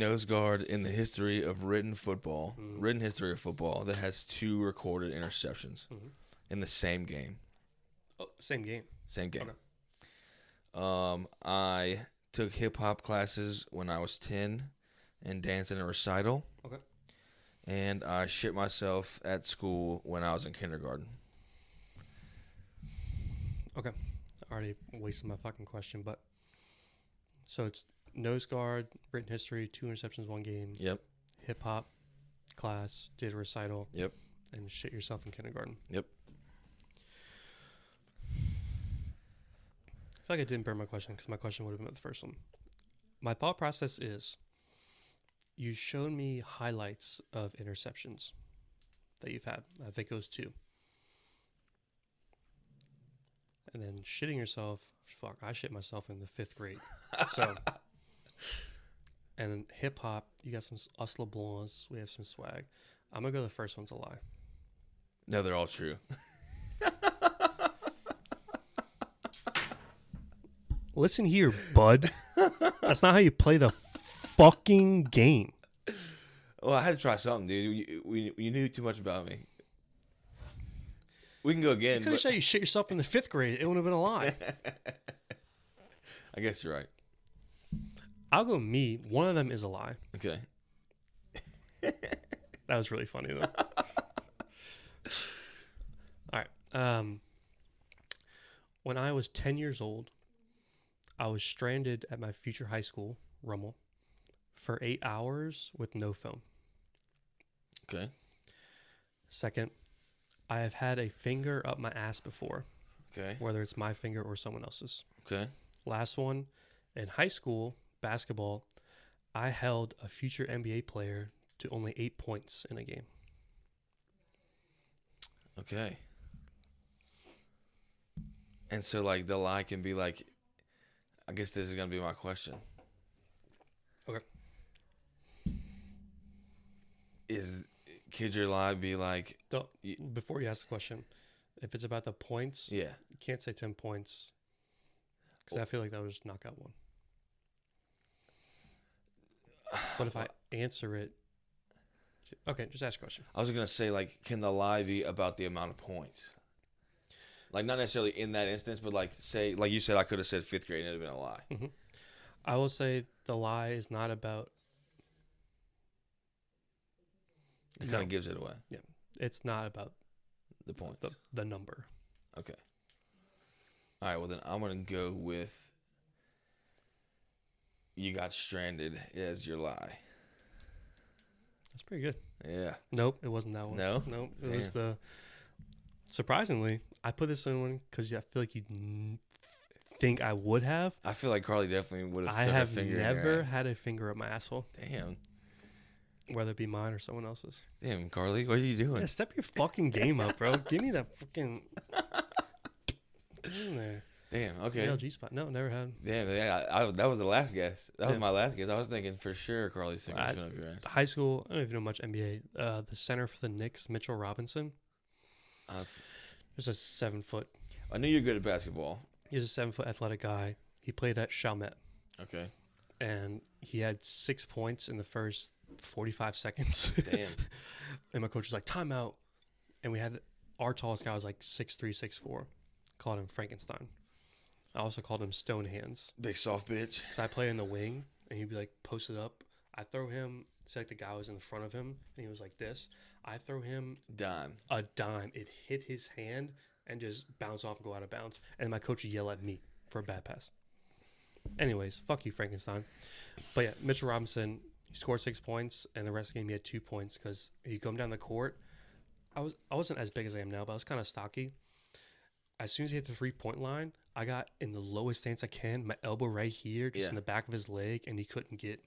nose guard in the history of written history of football, that has 2 recorded interceptions in the same game. Oh, same game. Same game. Okay. I took hip hop classes when I was 10 and danced in a recital. Okay. And I shit myself at school when I was in kindergarten. Okay. I already wasted my fucking question, but so it's nose guard, written history, 2 interceptions, 1 game. Yep. Hip hop class, did a recital. Yep. And shit yourself in kindergarten. Yep. I feel like I didn't burn my question because my question would have been the first one. My thought process is, you showed me highlights of interceptions that you've had. I think it was 2. And then shitting yourself, fuck, I shit myself in the 5th grade. So, and in hip hop, you got some Us LeBlancs, we have some swag. I'm going to go the first one's a lie. No, they're all true. Listen here, bud. That's not how you play the fucking game. Well, I had to try something, dude. You knew too much about me. We can go again. You could have said you shit yourself in the 5th grade. It would have been a lie. I guess you're right. I'll go me. One of them is a lie. Okay. That was really funny, though. All right. When I was 10 years old, I was stranded at my future high school, Rummel, for 8 hours with no film. Okay. Second, I have had a finger up my ass before. Okay. Whether it's my finger or someone else's. Okay. Last one, in high school basketball, I held a future NBA player to only 8 points in a game. Okay. And so, like, the lie can be like, I guess this is going to be my question. Okay. Could your lie be like... Before you ask the question, if it's about the points, Yeah. you can't say 10 points. Because I feel like that would just knock out one. But if I answer it... Okay, just ask a question. I was going to say, like, can the lie be about the amount of points? Like, not necessarily in that instance, but, like, say, like you said, I could have said 5th grade and it would have been a lie. Mm-hmm. I will say the lie is not about... It kind of gives it away. Yeah. It's not about the points. The number. Okay. All right, well, then I'm going to go with you got stranded as your lie. That's pretty good. Yeah. Nope, it wasn't that one. No? Nope, it was the... Surprisingly, I put this in one because I feel like you think I would have. I feel like Carly definitely would have I stuck have her finger in never your ass. had a finger up my asshole. Damn. Whether it be mine or someone else's. Damn, Carly, what are you doing? Yeah, step your fucking game up, bro. Give me that fucking... Get in there. Damn, okay. LG spot. No, never had. Damn, yeah, that was the last guess. That was Yeah. my last guess. I was thinking for sure Carly's finger was going up your ass. High school, I don't even know much NBA. The center for the Knicks, Mitchell Robinson. Just a 7 foot. I knew you were good at basketball. He was a 7 foot athletic guy. He played at Chalmette. Okay. And he had 6 points in the first 45 seconds. Damn. And my coach was like, timeout. And we had our tallest guy was like 6'3", 6'4". Called him Frankenstein. I also called him Stone Hands. Big soft bitch. Because I play in the wing, and he'd be like posted up. I throw him, say like the guy was in the front of him, and he was like this. I throw him Dime. a dime. It hit his hand and just bounce off and go out of bounds. And my coach would yell at me for a bad pass. Anyways, fuck you, Frankenstein. But yeah, Mitchell Robinson, he scored 6 points, and the rest of the game he had 2 points because he'd come down the court. I wasn't as big as I am now, but I was kind of stocky. As soon as he hit the 3-point line, I got in the lowest stance I can, my elbow right here, just in the back of his leg, and he couldn't get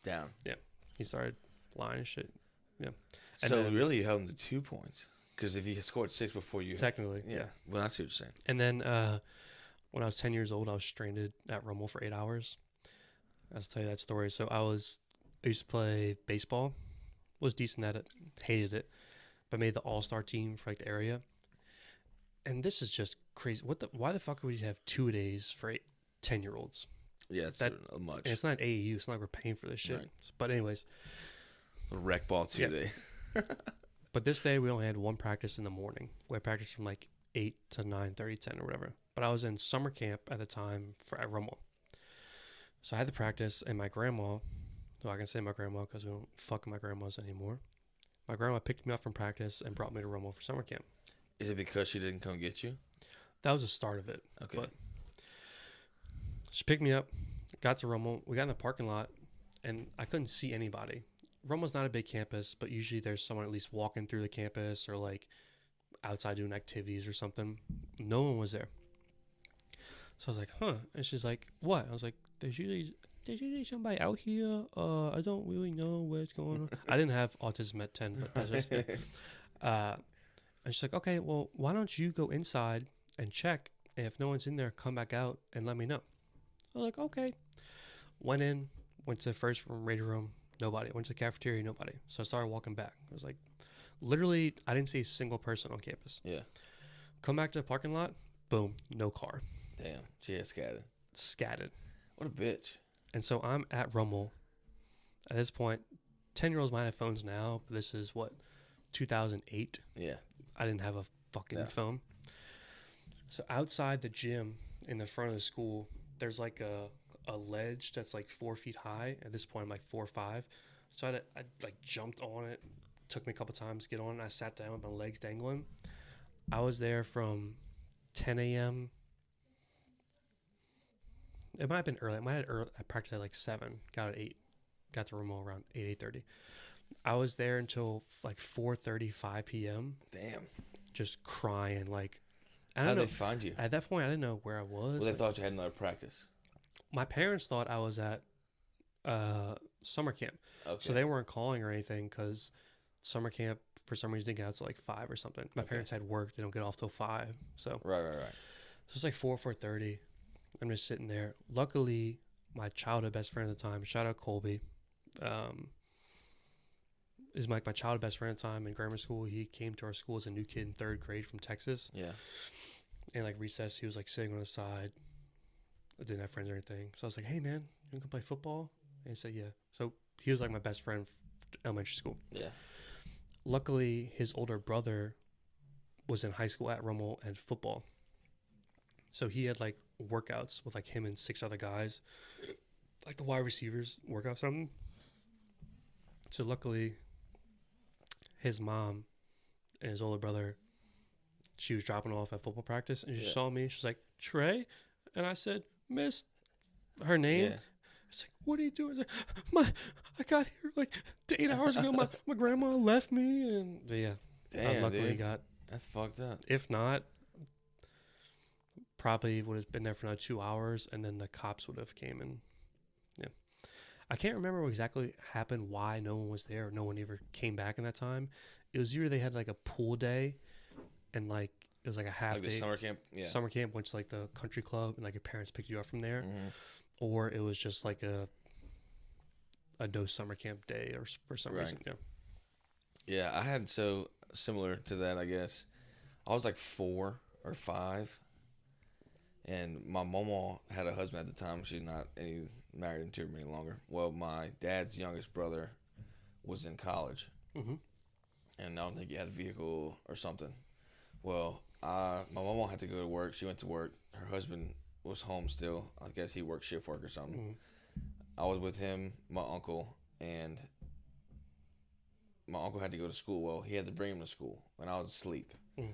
down. Yeah. He started flying and shit. Yeah. And so then, really you held him to 2 points. Because if he had scored 6 before you... Technically, yeah. Well, I see what you're saying. And then when I was 10 years old, I was stranded at Rummel for 8 hours. I'll tell you that story. So I used to play baseball. Was decent at it. Hated it. But made the all-star team for like the area. And this is just crazy. Why the fuck would you have 2-a-days for 10-year-olds? Yeah, it's That- much. And it's not AAU. It's not like we're paying for this shit. Right. But anyways, A rec ball 2 Yeah. day. but this day we only had one practice in the morning. We had practice from like 8 to 9:30, 10 or whatever. But I was in summer camp at the time at Rummel. So I had the practice, and my grandma, so I can say my grandma because we don't fuck with my grandmas anymore. My grandma picked me up from practice and brought me to Rummel for summer camp. Is it because she didn't come get you? That was the start of it. Okay. But she picked me up, got to Rummel. We got in the parking lot, and I couldn't see anybody. Rummel's not a big campus, but usually there's someone at least walking through the campus or like outside doing activities or something. No one was there. So I was like, huh. And she's like, what? I was like, there's usually somebody out here. I don't really know what's going on. I didn't have autism at 10, but that's just and she's like, okay, well, why don't you go inside and check? And if no one's in there, come back out and let me know. I was like, okay. Went in, went to the first room, radio room, nobody. Went to the cafeteria, nobody. So I started walking back. I was like, literally, I didn't see a single person on campus. Yeah. Come back to the parking lot, boom, no car. Damn. She had scattered. Scattered. What a bitch. And so I'm at Rummel. At this point, 10-year-olds might have phones now, but this is what, 2008? Yeah. I didn't have a fucking phone. So outside the gym in the front of the school, there's like a ledge that's like 4 feet high. At this point, I'm like 4 or 5. So I like jumped on it. Took me a couple times to get on it. I sat down with my legs dangling. I was there from 10 a.m. It might have been early. I practiced at like 7. Got at 8. Got to Rummel around 8:30. I was there until like 4:35 p.m. Damn. Just crying. Like, I How'd don't know. they find you? At that point, I didn't know where I was. Well, they Like, thought you had another practice. my parents thought I was at summer camp. Okay. So they weren't calling or anything because summer camp, for some reason, didn't get out to like 5 or something. My parents had work. They don't get off till 5. So Right. So it's like 4:30. I'm just sitting there. Luckily, my childhood best friend at the time, shout out Colby, is like my childhood best friend at the time in grammar school. He came to our school as a new kid in 3rd grade from Texas. Yeah. And like recess, he was like sitting on the side. I didn't have friends or anything. So I was like, hey man, you want to play football? And he said, yeah. So he was like my best friend from elementary school. Yeah. Luckily, his older brother was in high school at Rummel and football. So he had like workouts with like him and 6 other guys, like the wide receivers workout something. So luckily, his mom and his older brother, she was dropping off at football practice, and she saw me. She's like, Trey, and I said, Miss, her name. Yeah. It's like, what are you doing? It's like, I got here like 8 hours ago. My grandma left me, and yeah, I Damn, luckily dude. got. That's fucked up. If not, probably would have been there for another 2 hours, and then the cops would have came and yeah. I can't remember what exactly happened, why no one was there, or no one ever came back in that time. It was either they had like a pool day, and like it was like a half Like the day summer camp. Yeah. summer camp, went to like the country club, and like your parents picked you up from there, Mhm. or it was just like a no summer camp day, or for some Right. reason, yeah. Yeah, I had so similar to that, I guess. I was like 4 or 5, and my mama had a husband at the time. She's not married into him any longer. Well, my dad's youngest brother was in college, Mm-hmm. and I don't think he had a vehicle or something. Well, my mama had to go to work. She went to work. Her husband was home still. I guess he worked shift work or something. Mm-hmm. I was with him, my uncle, and my uncle had to go to school. Well, he had to bring him to school when I was asleep. Mm.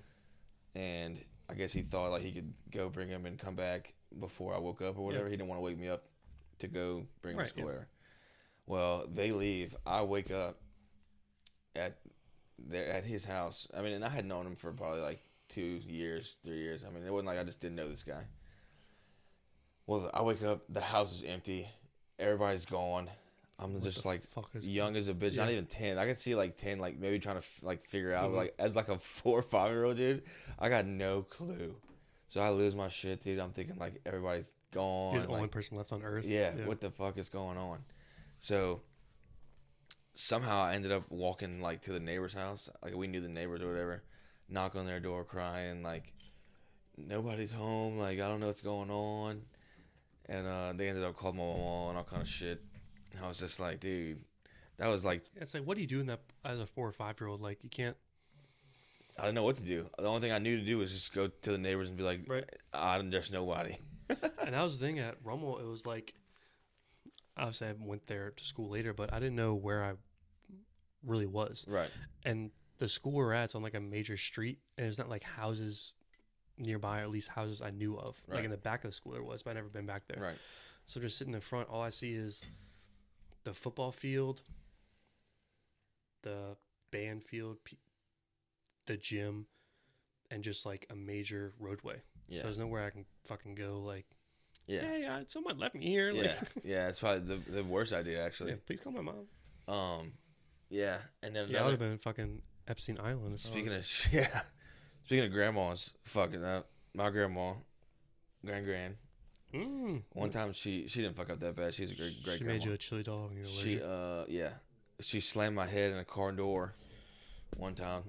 And I guess he thought like he could go bring him and come back before I woke up or whatever. Yeah. He didn't want to wake me up to go bring him Right, to school. yeah. Whatever. Well, they leave. I wake up at his house. I mean, and I had known him for probably like 2 years, 3 years. I mean, it wasn't like I just didn't know this guy. Well, I wake up. The house is empty. Everybody's gone. I'm What just the like fuck is young as a bitch. Yeah. Not even 10. I could see like 10, like maybe trying to like figure out. Mhm. Like as like a 4 or 5-year-old dude, I got no clue. So I lose my shit, dude. I'm thinking like everybody's gone. You're the only like, person left on Earth. yeah, what the fuck is going on? So somehow I ended up walking like to the neighbor's house. Like we knew the neighbors or whatever. Knock on their door, crying like nobody's home. Like I don't know what's going on. and they ended up calling my mom and all kind of shit. And I was just like, dude, that was like, It's like, what do you do in that as a 4 or 5-year-old? Like, you can't. I didn't know what to do. The only thing I knew to do was just go to the neighbors and be like, Right. there's nobody. And that was the thing at Rummel. It was like, obviously I went there to school later, but I didn't know where I really was. Right. And the school we're at is on like a major street, and it's not like houses nearby, or at least houses I knew of. Right. Like in the back of the school there was, but I've never been back there. Right. So just sitting in the front, all I see is the football field, the band field, the gym, and just like a major roadway. Yeah. So there's nowhere I can fucking go. Like, Yeah. hey, someone left me here. Like, Yeah. Yeah. It's probably the worst idea, actually. yeah, please call my mom. Yeah. And then Yeah, I would have been fucking Epstein Island. speaking of grandmas fucking up, my grandma, grand. One time she didn't fuck up that bad. She's a great She grandma. made you a chili dog. And She she slammed my head in a car door one time.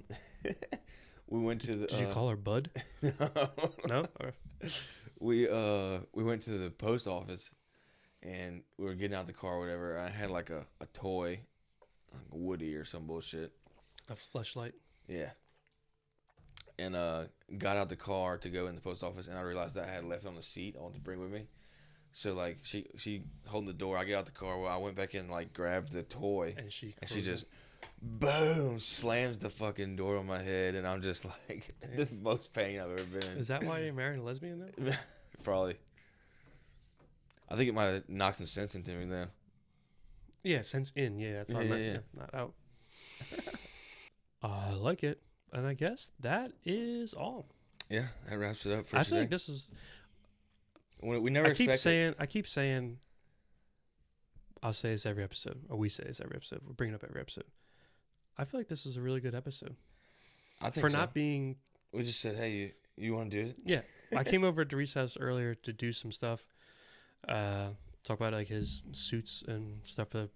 We went to the Did you call her Bud? No? Or, we went to the post office and we were getting out the car or whatever. I had like a toy, like a Woody or some bullshit. a fleshlight. Yeah. And got out the car to go in the post office, and I realized that I had left it on the seat I wanted to bring with me. So like she holding the door, I get out the car, well, I went back in, like grabbed the toy, And she just boom slams the fucking door on my head, and I'm just like the most pain I've ever been in. Is that why you're marrying a lesbian now? Probably. I think it might have knocked some sense into me then. Yeah, sense in. Yeah, that's what I Yeah, meant. yeah, Yeah, not out. I like it. And I guess that is all. Yeah, that wraps it up for I today. think this is. We never I keep expected. saying. I'll say this every episode, or we say this every episode. We're bringing it up every episode. I feel like this is a really good episode I think for so. not being. We just said, hey, you want to do it? Yeah, I came over to Reese's house earlier to do some stuff. Talk about like his suits and stuff for the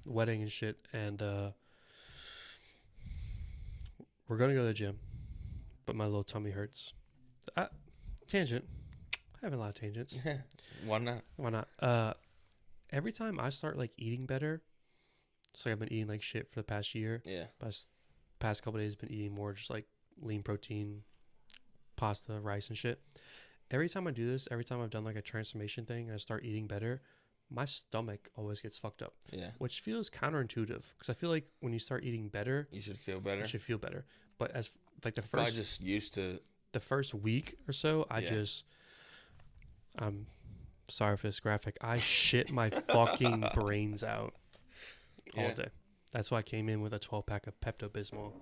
wedding and shit, and we're gonna go to the gym, but my little tummy hurts. Tangent. I have a lot of tangents. Why not? Why not? Every time I start like eating better, so I've been eating like shit for the past year. Yeah. Past couple days, been eating more just like lean protein, pasta, rice, and shit. Every time I do this, every time I've done like a transformation thing and I start eating better, my stomach always gets fucked up, Yeah. which feels counterintuitive because I feel like when you start eating better, You should feel better. you should feel better. But as like Probably just used to. the first week or so, I'm sorry for this graphic. I shit my fucking brains out all Yeah. day. That's why I came in with a 12-pack of Pepto-Bismol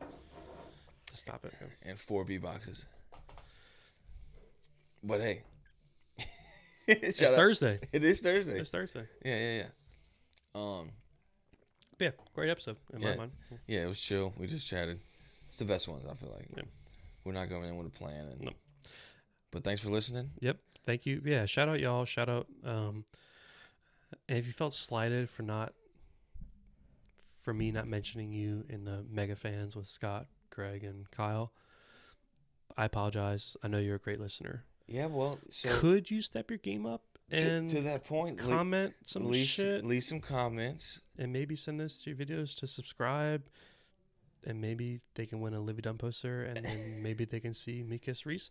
to stop it. And 4B boxes. But hey. It's Thursday. It is Thursday. It's Thursday. Yeah. But yeah, great episode in my mind. Yeah, it was chill. We just chatted. It's the best ones, I feel like. Yeah. We're not going in with a plan. And, No. But thanks for listening. Yep. Thank you. Yeah. Shout out y'all. Shout out. And if you felt slighted for me not mentioning you in the mega fans with Scott, Greg, and Kyle, I apologize. I know you're a great listener. Yeah, well, so Could you step your game up and to that point, comment some shit leave some comments. and maybe send this to your videos to subscribe, and maybe they can win a Livy Dunn poster, and then maybe they can see me kiss Reese.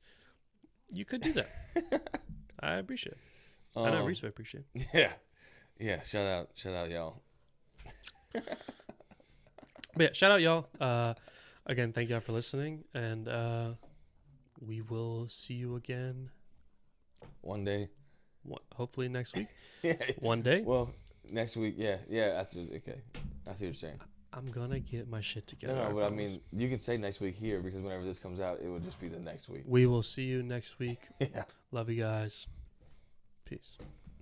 You could do that. I appreciate it. I know Reese would appreciate it. Yeah. Shout out, y'all. But yeah, shout out y'all. Again, thank y'all for listening, and we will see you again One day. hopefully next week. Yeah. One day. Well, next week. Yeah. After. Okay. I see what you're saying. I'm gonna get my shit together. No, but I promise. mean, you can say next week here because whenever this comes out, it will just be the next week. We will see you next week. Yeah. Love you guys. Peace.